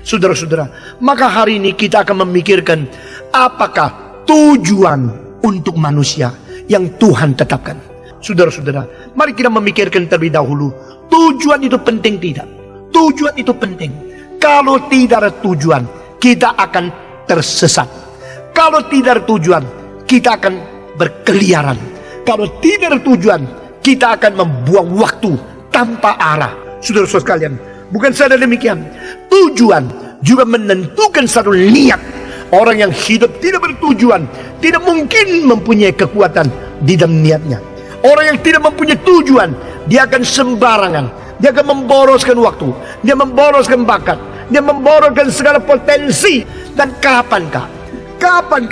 Saudara-saudara, maka hari ini kita akan memikirkan apakah tujuan untuk manusia yang Tuhan tetapkan. Saudara-saudara, mari kita memikirkan terlebih dahulu, tujuan itu penting tidak? Tujuan itu penting. Kalau tidak ada tujuan, kita akan tersesat. Kalau tidak ada tujuan, kita akan berkeliaran. Kalau tidak ada tujuan, kita akan membuang waktu tanpa arah. Saudara-saudara sekalian, bukan saja demikian, tujuan juga menentukan satu niat. Orang yang hidup tidak bertujuan tidak mungkin mempunyai kekuatan di dalam niatnya. Orang yang tidak mempunyai tujuan, dia akan sembarangan. Dia akan memboroskan waktu, dia memboroskan bakat, dia memboroskan segala potensi. Dan kapankah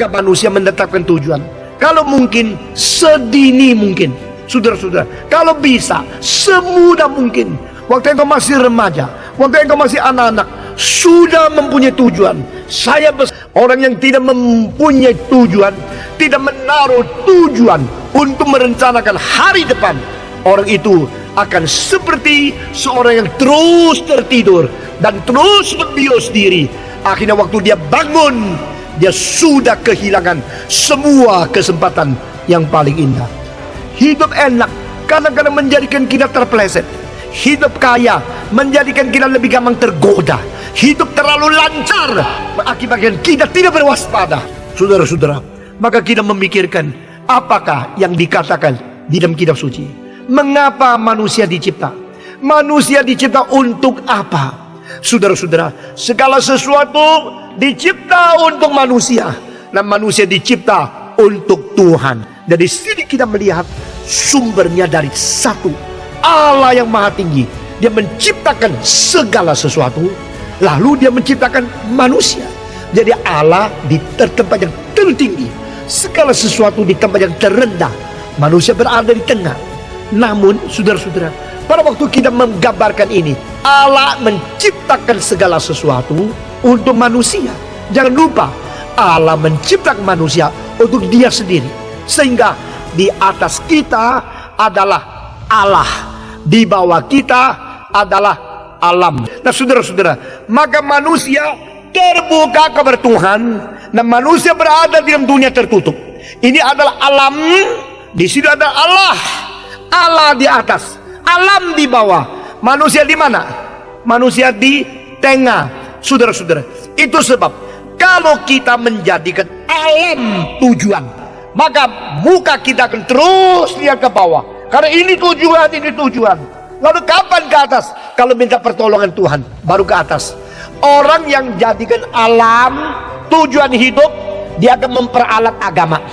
manusia menetapkan tujuan? Kalau mungkin sedini mungkin. Saudara-saudara, kalau bisa semudah mungkin. Waktu engkau masih remaja, waktu engkau masih anak-anak, sudah mempunyai tujuan. Orang yang tidak mempunyai tujuan, tidak menaruh tujuan untuk merencanakan hari depan, orang itu akan seperti seorang yang terus tertidur dan terus membius diri. Akhirnya waktu dia bangun, dia sudah kehilangan semua kesempatan yang paling indah. Hidup enak kadang-kadang menjadikan kita terpeleset. Hidup kaya menjadikan kita lebih gampang tergoda. Hidup terlalu lancar mengakibatkan kita tidak berwaspada. Saudara-saudara, maka kita memikirkan apakah yang dikatakan di dalam kitab suci. Mengapa manusia dicipta? Manusia dicipta untuk apa? Saudara-saudara, segala sesuatu dicipta untuk manusia, dan manusia dicipta untuk Tuhan. Dari sini kita melihat sumbernya dari satu Allah yang maha tinggi. Dia menciptakan segala sesuatu, lalu dia menciptakan manusia. Jadi Allah di tempat yang tertinggi, segala sesuatu di tempat yang terendah, manusia berada di tengah. Namun saudara-saudara, pada waktu kita menggambarkan ini, Allah menciptakan segala sesuatu untuk manusia. Jangan lupa, Allah menciptakan manusia untuk dia sendiri. Sehingga di atas kita adalah Allah, di bawah kita adalah alam. Nah saudara-saudara, maka manusia terbuka kepada Tuhan, dan manusia berada di dalam dunia tertutup. Ini adalah alam, di sini ada Allah. Allah di atas, alam di bawah. Manusia di mana? Manusia di tengah. Saudara-saudara, itu sebab kalau kita menjadikan alam tujuan, maka muka kita akan terus lihat ke bawah. Karena ini tujuan, ini tujuan. Lalu kapan ke atas? Kalau minta pertolongan Tuhan, baru ke atas. Orang yang jadikan alam tujuan hidup, dia akan memperalat agama.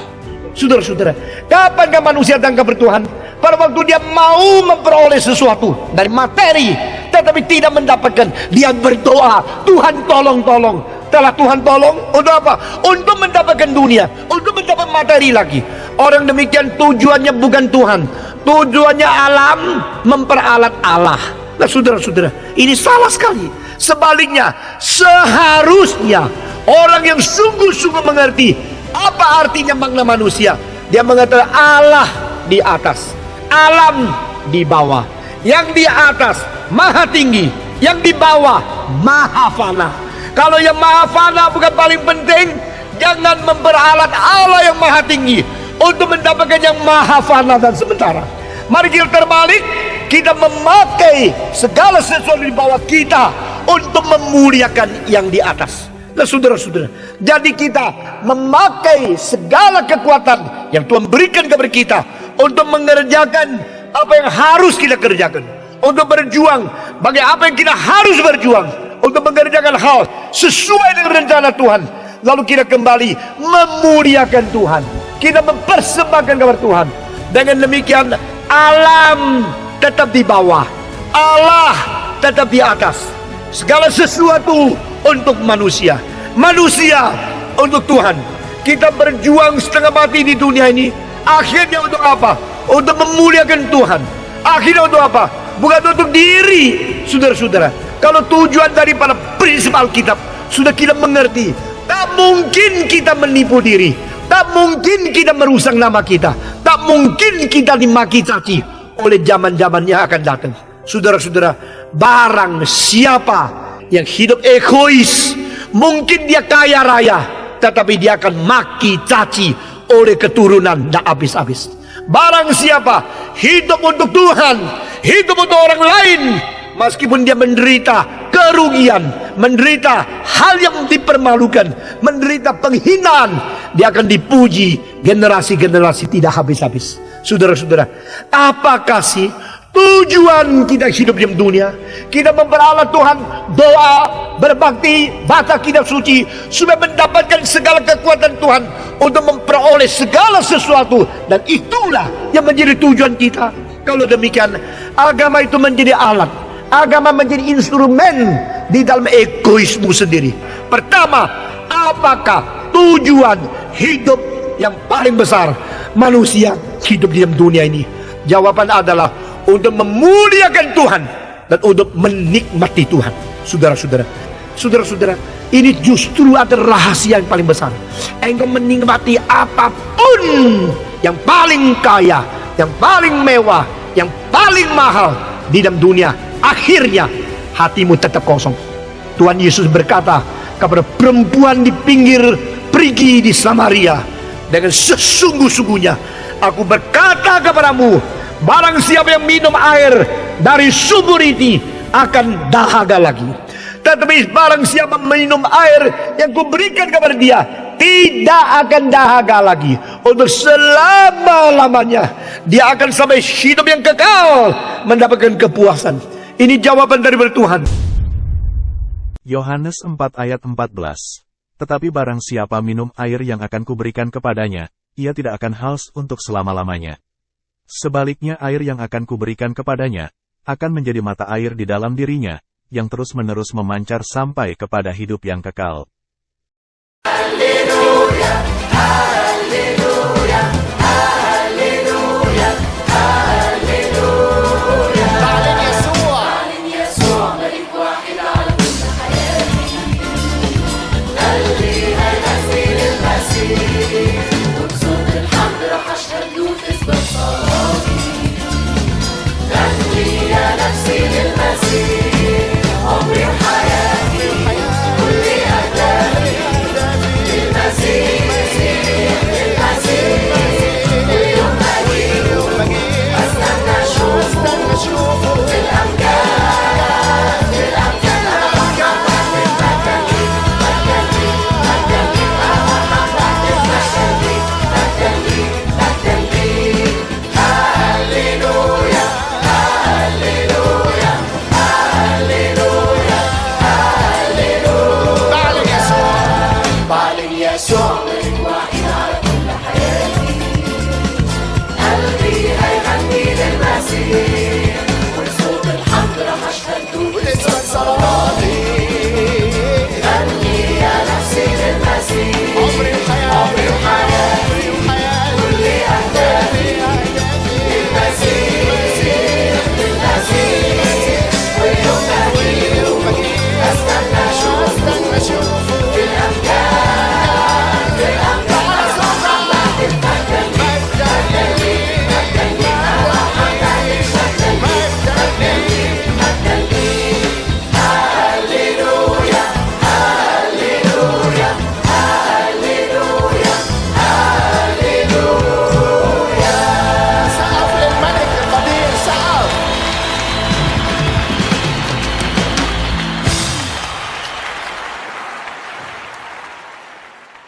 Saudara-saudara, kapan manusia datang ke Tuhan? Pada waktu dia mau memperoleh sesuatu dari materi, tetapi tidak mendapatkan, dia berdoa, Tuhan tolong. Telah Tuhan tolong, untuk apa? Untuk mendapatkan dunia, untuk mendapat materi lagi. Orang demikian tujuannya bukan Tuhan, tujuannya alam, memperalat Allah. Nah saudara-saudara, ini salah sekali. Sebaliknya, seharusnya orang yang sungguh-sungguh mengerti apa artinya makna manusia, dia mengatakan Allah di atas, alam di bawah. Yang di atas maha tinggi, yang di bawah maha fana. Kalau yang maha fana bukan paling penting, jangan memperalat Allah yang maha tinggi untuk mendapatkan yang maha fana dan sementara. Mari kita terbalik, kita memakai segala sesuatu di bawah kita untuk memuliakan yang di atas. Nah saudara-saudara, jadi kita memakai segala kekuatan yang Tuhan berikan kepada kita untuk mengerjakan apa yang harus kita kerjakan, untuk berjuang bagi apa yang kita harus berjuang, untuk mengerjakan hal sesuai dengan rencana Tuhan. Lalu kita kembali memuliakan Tuhan, kita mempersembahkan kepada Tuhan. Dengan demikian alam tetap di bawah, Allah tetap di atas. Segala sesuatu untuk manusia, manusia untuk Tuhan. Kita berjuang setengah mati di dunia ini, akhirnya untuk apa? Untuk memuliakan Tuhan. Akhirnya untuk apa? Bukan untuk diri. Saudara-saudara, kalau tujuan daripada prinsip Alkitab sudah kita mengerti, tak mungkin kita menipu diri, tak mungkin kita merusak nama kita, tak mungkin kita dimaki caci oleh zaman-zaman yang akan datang. Saudara-saudara, barang siapa yang hidup egois. Mungkin dia kaya raya, tetapi dia akan maki caci oleh keturunan dan habis-habis. Barang siapa hidup untuk Tuhan, hidup untuk orang lain, meskipun dia menderita kerugian, menderita hal yang dipermalukan, menderita penghinaan, dia akan dipuji generasi-generasi tidak habis-habis. Saudara-saudara, apakah sih tujuan kita hidup di dunia? Kita memperalat Tuhan, doa, berbakti, baca kitab suci, supaya mendapatkan segala kekuatan Tuhan untuk memperoleh segala sesuatu. Dan itulah yang menjadi tujuan kita. Kalau demikian, agama itu menjadi alat, agama menjadi instrumen di dalam egoismu sendiri. Pertama, apakah tujuan hidup yang paling besar manusia hidup di dalam dunia ini? Jawaban adalah untuk memuliakan Tuhan dan untuk menikmati Tuhan. Saudara-saudara, saudara-saudara, ini justru adalah rahasia yang paling besar. Engkau menikmati apapun yang paling kaya, yang paling mewah, yang paling mahal di dalam dunia, akhirnya hatimu tetap kosong. Tuhan Yesus berkata kepada perempuan di pinggir perigi di Samaria, dengan sesungguh-sungguhnya aku berkata kepadamu, barang siapa yang minum air dari sumur ini akan dahaga lagi. Tetapi barang siapa minum air yang kuberikan kepada dia, tidak akan dahaga lagi untuk selama-lamanya. Dia akan sampai hidup yang kekal, mendapatkan kepuasan. Ini jawaban dari Tuhan. Yohanes 4 ayat 14. Tetapi barang siapa minum air yang akan kuberikan kepadanya, ia tidak akan haus untuk selama-lamanya. Sebaliknya air yang akan kuberikan kepadanya, akan menjadi mata air di dalam dirinya, yang terus-menerus memancar sampai kepada hidup yang kekal. Haleluya, haleluya, haleluya, haleluya. Ta'alin Yesua, Malik wahid ala kulli hayati. Nalli nafsi lil-Masih, وبصوت الحمد راح أشهد له تثبت صلاتي. نهدي يا نفسي للمسيح.